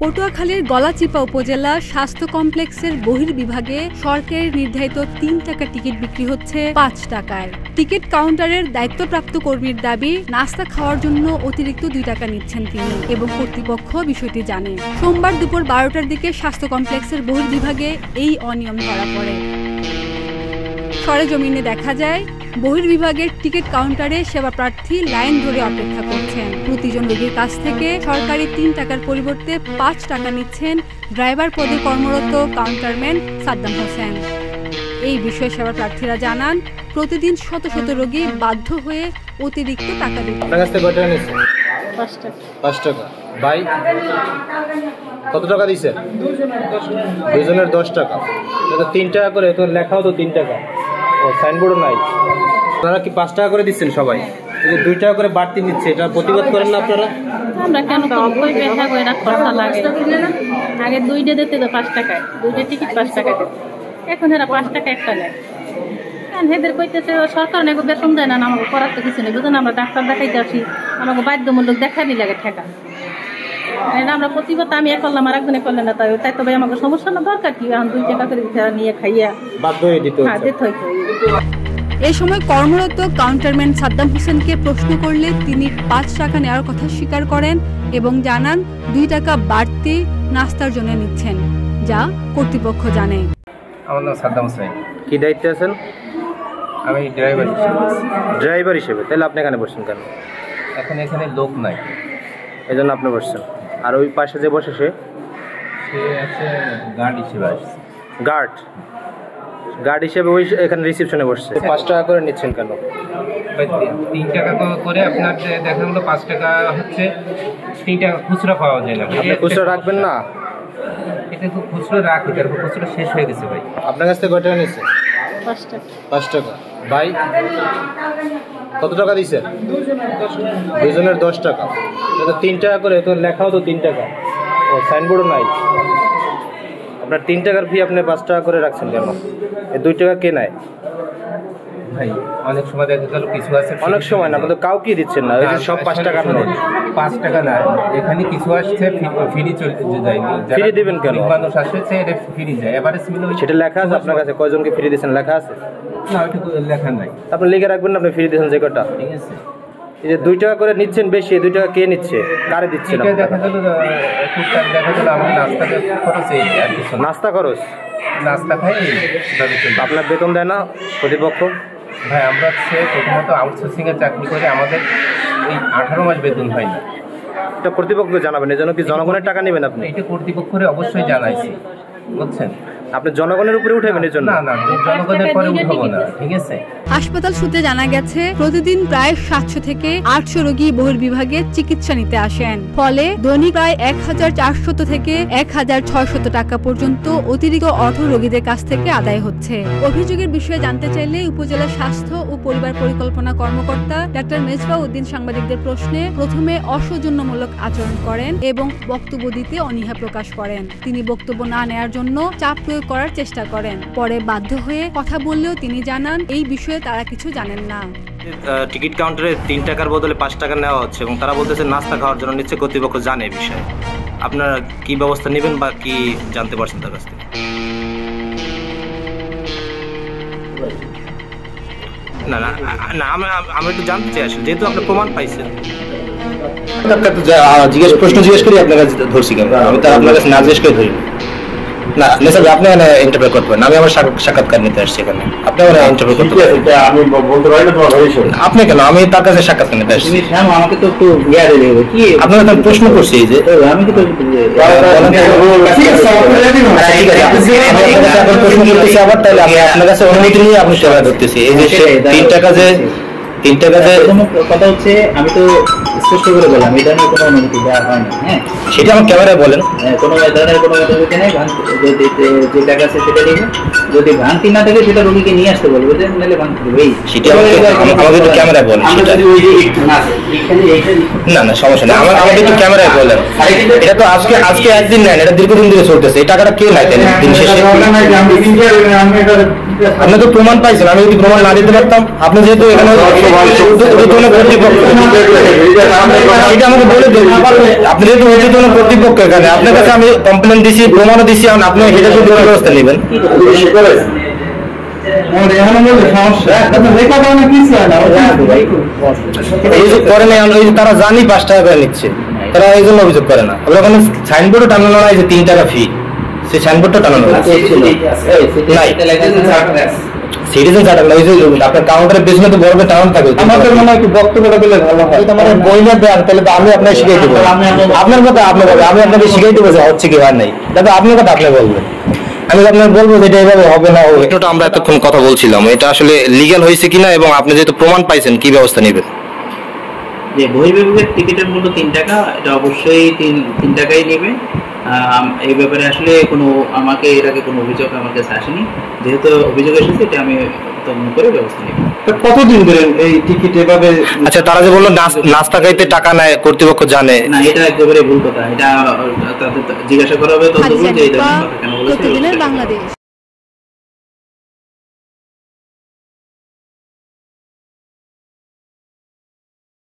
পটুয়াখালীর গলাচিপা উপজেলা স্বাস্থ্য কমপ্লেক্সের বহির্বিভাগে সরকারের নির্ধারিত ৩ টাকা টিকিট বিক্রি হচ্ছে ৫ টাকায়। টিকিট কাউন্টারের দায়িত্বপ্রাপ্ত কর্মীর দাবি, নাস্তা খাওয়ার জন্য অতিরিক্ত ২ টাকা নিচ্ছেন তিনি এবং কর্তৃপক্ষ বিষয়টি জানে। সোমবার দুপুর ১২টার দিকে স্বাস্থ্য কমপ্লেক্সের বহির্বিভাগে এই অনিয়ম ধরা পড়ে। সরেজমিনে দেখা যায়, বহির্বিভাগের টিকিট কাউন্টারে সেবা প্রার্থী লাইন ধরে অপেক্ষা করছেন। প্রতিজন রোগীর কাছ থেকে সরকারি ৩ টাকার পরিবর্তে ৫ টাকা নিচ্ছেন ড্রাইভার পদে কর্মরত কাউন্টারম্যান সাদ্দাম হোসেন। এই বিষয়ে সেবা প্রার্থীরা জানান, প্রতিদিন শত শত রোগী বাধ্য হয়ে অতিরিক্ত টাকা দিতে। আপনার কাছ থেকে কত টাকা নিচ্ছেন? ৫ টাকা। ৫ টাকা। ভাই কত টাকা দিচ্ছেন? দুজনের ১০ টাকা। এটা ৩ টাকা করে, তো লেখাও তো ৩ টাকা। ও সাইনবোর্ডও নাই। আপনারা কি ৫ টাকা করে দিচ্ছেন সবাই? এই ২ টাকা করে বাড়তি নিচ্ছে, এটা প্রতিবাদ করেন না আপনারা? আমরা কেন করবো? ব্যথা করে না, খরচা লাগে। আগে ২টা দিতে তো ৫ টাকায়, 2টা টিকিট 5 টাকা দিত। এখন এরা 5 টাকা একটা নেয়। কারণ এদের কইতেছে সরকার নাকি বেতন দেয় না, আমাকে করার তো কিছু নেই। বুঝলেন, আমরা ডাক্তার দেখাইতে আসি, আমাকে বাধ্যমূলক দেখানি লাগে ঠেকা। আমরা প্রতিবাদ আমি এক করলাম, আর একজনে করলেন না, তাই তো ভাই আমাকে সমস্যা না, দরকার কি? এখন 2 টাকা করে নিয়ে খাইয়া বাধ্য হয়ে দিতে হচ্ছে। এই সময় কর্মরত কাউন্টারম্যান সাদ্দাম হোসেনকে প্রশ্ন করলে তিনি ৫ টাকা নেওয়ার কথা স্বীকার করেন এবং জানান ২ টাকা বাড়তি নাস্তার জন্য নিচ্ছেন, যা কর্তৃপক্ষ জানে। আমার নাম সাদ্দাম হোসেন। কি দায়িত্বে আছেন? আমি ড্রাইভার হিসেবে। ড্রাইভার হিসেবে? তাহলে আপনি এখানে বসছেন কেন? এখানে লোক নাই, এই জন্য আপনি বসছেন। আর ওই পাশে যে বসে সে আছে গার্ড হিসেবে আসছে। গার্ড হিসেবে ওই এখানে রিসেপশনে বসছে। ৫ টাকা করে নিচ্ছেন কেন? ৩ টাকা করে আপনার দেখা গেলো 5 টাকা হচ্ছে, 3 টাকা খুচরা পাওয়া যায় না। আপনি খুচরা রাখবেন না? এটা খুব খুচরা রাখি, তারপর খুচরা শেষ হয়ে গেছে ভাই। আপনার কাছ থেকে কত টাকা নিচ্ছে? ৫ টাকা। ৫ টাকা। ভাই কত টাকা দিচ্ছেন? দুজনের ১০ টাকা। এটা ৩ টাকা করে, তো লেখাও তো 3 টাকা। ও সাইনবোর্ডও নাই। আপনার 3 টাকার ফি আপনি ৫ টাকা করে রাখছেন কেন? এই 2 টাকা কে নেয়? ভাই অনেক সময় দেখা গেল কিছু আছে, অনেক সময় না, কিন্তু কাউকে দিচ্ছেন না, সব 5 টাকার নোট। 5 টাকা না, এখানে কিছু আসছে ফ্রি চলে যায়। ফ্রি দিবেন কেন? মানুষ আসছে, এটা ফ্রি যায়। এবারে সেটা লেখা আছে আপনার কাছে? কয়জনকে ফ্রি দিচ্ছেন লেখা আছে? না, ওইটা লেখা নাই। আপনি লিখে রাখবেন না আপনি ফ্রি দিচ্ছেন যে কটা। ঠিক আছে, এই যে 2 টাকা করে নিচ্ছেন বেশি, 2 টাকা কে নিচ্ছে? কারে দিচ্ছেন? দেখা গেল আমার নাস্তাতে খরচ, নাস্তা খরচ, নাস্তা খাই। আপনার বেতন দেয় না কর্তৃপক্ষ? ভাই আমরা হচ্ছে প্রথমত আউটসোর্সিং এর চাকরি করে, আমাদের এই 18 মাস বেতন হয় না। এটা কর্তৃপক্ষকে জানাবেন, এই জন্য কি জনগণের টাকা নেবেন আপনি? এটা কর্তৃপক্ষরে অবশ্যই জানাইছি, বুঝছেন। আপনি জনগণের উপরে উঠাবেন এর জন্য? না, জনগণের পরে উঠাবো না। ঠিক আছে। হাসপাতাল সূত্রে জানা গেছে, প্রতিদিন প্রায় 700 থেকে 800 রোগী বহির্বিভাগে চিকিৎসা নিতে আসেন। ফলে দৈনিক প্রায় 1400 থেকে 1600 টাকা পর্যন্ত অতিরিক্ত অর্থ রোগীদের কাছ থেকে আদায় হচ্ছে। অভিযোগের বিষয়ে জানতে চাইলে উপজেলা স্বাস্থ্য ও পরিবার পরিকল্পনা কর্মকর্তা ডাক্তার মেজবাহ উদ্দিন সাংবাদিকদের প্রশ্নে প্রথমে অসৌজন্যমূলক আচরণ করেন এবং বক্তব্য দিতে অনীহা প্রকাশ করেন। তিনি বক্তব্য না নেওয়ার জন্য চাপ প্রয়োগ করার চেষ্টা করেন। পরে বাধ্য হয়ে কথা বললেও তিনি জানান, এই বিষয়ে তারা কিছু জানেন না। টিকিট কাউন্টারে 3 টাকার বদলে 5 টাকা নেওয়া হচ্ছে এবং তারা বলতেছে নাস্তা খাওয়ার জন্য নিচ্ছে, কর্তৃপক্ষ জানে এই বিষয়ে। আপনারা কি ব্যবস্থা নেবেন বা কি জানতে পারছেন তার কাছ থেকে? না না না, আমি একটু জানতে চাই আসলে, যেহেতু আপনি প্রমাণ পাইছেন। প্রশ্ন জিজ্ঞেস করি আপনার কাছে ধরছি কেন? আমি তো আপনার কাছে না জিজ্ঞেস করে ধরি না। আপনি ইন্টারভিউ করবেন, আমি আমার সাক্ষাৎকার নিতে আসছি এখানে। আপনি আমার ইন্টারভিউ করতে আমি বলতে পারি না, আপনি কেন? আমি তার কাছে সাক্ষাৎকার নিতে আসছি। আমাকে তো একটু আপনাকে তো প্রশ্ন করছি যে আমি তো প্রশ্ন করতেছি আবার, তাহলে আমি আপনার কাছে অনুমতি নিয়ে আপনি সেবা ধরতেছি। এই যে 3 টাকা যে কথা হচ্ছে, আমি তো স্পষ্ট করে বললাম এটা নিয়ে কোনো অনুমতি দেওয়া হয় না। হ্যাঁ, সেটা আমার ক্যামেরায় বলেন। কোনো ধরনের কোনো অনুমতি নেই। যে টাকা আছে সেটা দিবে, যদি ভ্রান্তি না থাকে সেটা রোগীকে নিয়ে আসতে বলবে, নাহলে ভ্রান্তি দেবে। সেটা আমাকে একটু ক্যামেরায় বলেন। না না, সমস্যা নেই, আমাকে একটু ক্যামেরায় বলেন। এটা তো আজকে একদিন নেন, এটা দীর্ঘদিন ধরে চলতেছে। এই টাকাটা কে নেয় দিন শেষে? আপনি তো প্রমাণ পাইছেন, আমি যদি প্রমাণ না দিতে পারতাম, আপনি যেহেতু এখানে ঊর্ধ্বতন কর্তৃপক্ষ, এটা আমাকে বলে দিন। আপনি যেহেতু ঊর্ধ্বতন কর্তৃপক্ষ এখানে, আপনার কাছে আমি কমপ্লেন দিছি, প্রমাণও দিছি, আপনি এটা যদি ব্যবস্থা নেবেন। অভিযোগ করে না, তারা জানি 5 টাকা করে নিচ্ছে, তারা এই জন্য অভিযোগ করে না। ওখানে সাইনবোর্ডও টানানো নাই যে 3 টাকা ফি, সেই সাইনবোর্ডটা টানানো নাই। সিটিজেন চার্টার না, ওই যে আপনার কাউন্টারের পেছনে তো বড় টাউন থাকে। আমাদের মনে হয় একটু বক্তব্যটা পেলে ভালো হয়। তোমার বই না দেন, তাহলে তো আমি আপনাকে শিখাই দেবো। আপনার কথা আপনি বলবেন, আমি আপনাকে শিখাই দেবো যে হচ্ছে কি হয় নাই। তাহলে আপনার কথা আপনি বলবেন, আমি আপনার বলবো যে এটা এইভাবে হবে না হবে। এটা আমরা এতক্ষণ কথা বলছিলাম, এটা আসলে লিগ্যাল হয়েছে কিনা, এবং আপনি যেহেতু প্রমাণ পাইছেন, কি ব্যবস্থা নেবেন? যে বহির্বিভাগের টিকিটের মূল্য 3 টাকা, এটা অবশ্যই 3 টাকাই নেবে। এই ব্যাপারে আসলে কোনো আমাকে এর আগে কোনো অভিযোগ আমার কাছে আসেনি, যেহেতু অভিযোগ এসেছে এটা আমি তদন্ত করে ব্যবস্থা নেব। কতদিন ধরে এই টিকিট এভাবে? আচ্ছা, তারা যে বললো নাস্তা খাইতে টাকা নেয়, কর্তৃপক্ষ জানে না, এটা একেবারে ভুল কথা। এটা তাদের জিজ্ঞাসা করা হবে, তদন্ত করবে যে এই ধরনের কথা কেন বলেছে। বাংলাদেশ।